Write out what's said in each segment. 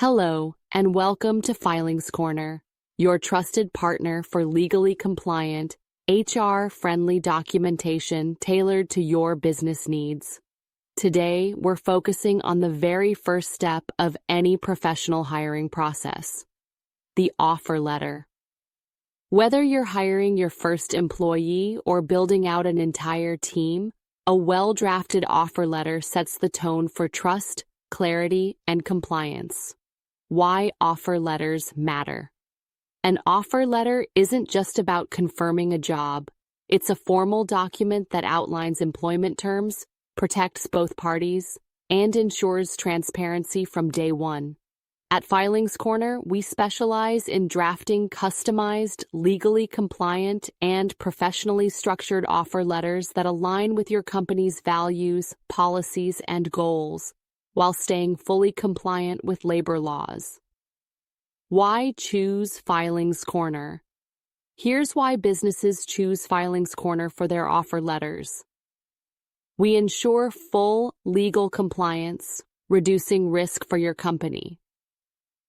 Hello, and welcome to Filings Corner, your trusted partner for legally compliant, HR-friendly documentation tailored to your business needs. Today, we're focusing on the very first step of any professional hiring process, the offer letter. Whether you're hiring your first employee or building out an entire team, a well-drafted offer letter sets the tone for trust, clarity, and compliance. Why offer letters matter. An offer letter isn't just about confirming a job. It's a formal document that outlines employment terms, protects both parties, and ensures transparency from day one. At Filings Corner, we specialize in drafting customized, legally compliant, and professionally structured offer letters that align with your company's values, policies, and goals, while staying fully compliant with labor laws. Why choose Filings Corner? Here's why businesses choose Filings Corner for their offer letters. We ensure full legal compliance, reducing risk for your company.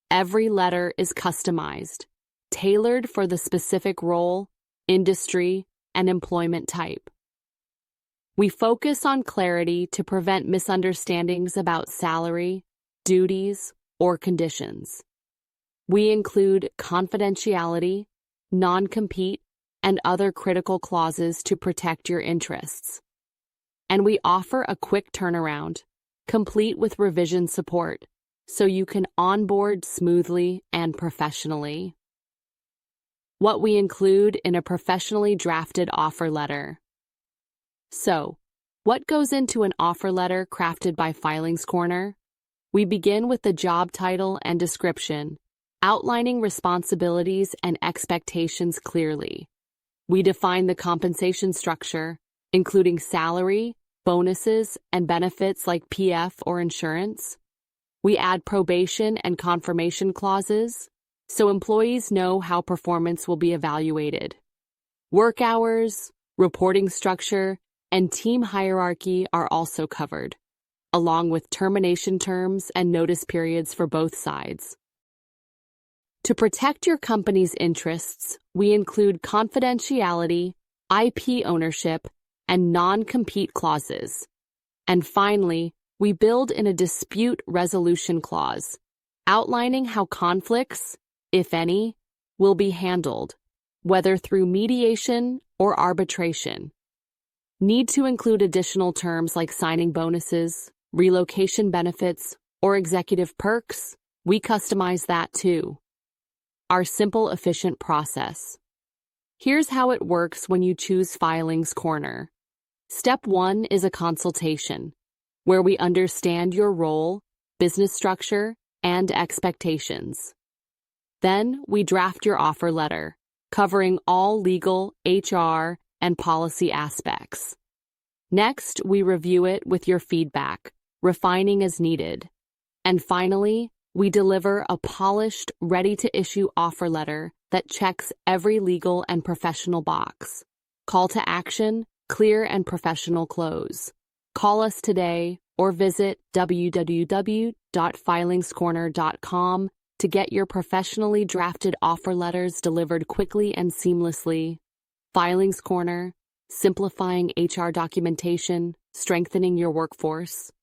Every letter is customized, tailored for the specific role, industry, and employment type. We focus on clarity to prevent misunderstandings about salary, duties, or conditions. We include confidentiality, non-compete, and other critical clauses to protect your interests. And we offer a quick turnaround, complete with revision support, so you can onboard smoothly and professionally. What we include in a professionally drafted offer letter. So, what goes into an offer letter crafted by Filings Corner? We begin with the job title and description, outlining responsibilities and expectations clearly. We define the compensation structure, including salary, bonuses, and benefits like PF or insurance. We add probation and confirmation clauses, so employees know how performance will be evaluated. Work hours, reporting structure, and team hierarchy are also covered, along with termination terms and notice periods for both sides. To protect your company's interests, we include confidentiality, IP ownership, and non-compete clauses. And finally, we build in a dispute resolution clause, outlining how conflicts, if any, will be handled, whether through mediation or arbitration. Need to include additional terms like signing bonuses, relocation benefits, or executive perks? We customize that too. Our simple, efficient process. Here's how it works when you choose Filings Corner. Step 1 is a consultation, where we understand your role, business structure, and expectations. Then we draft your offer letter, covering all legal, HR, and policy aspects. Next, we review it with your feedback, refining as needed. And finally, we deliver a polished, ready-to-issue offer letter that checks every legal and professional box. Call to action, clear and professional close. Call us today or visit www.filingscorner.com to get your professionally drafted offer letters delivered quickly and seamlessly. Filings Corner, simplifying HR documentation, strengthening your workforce.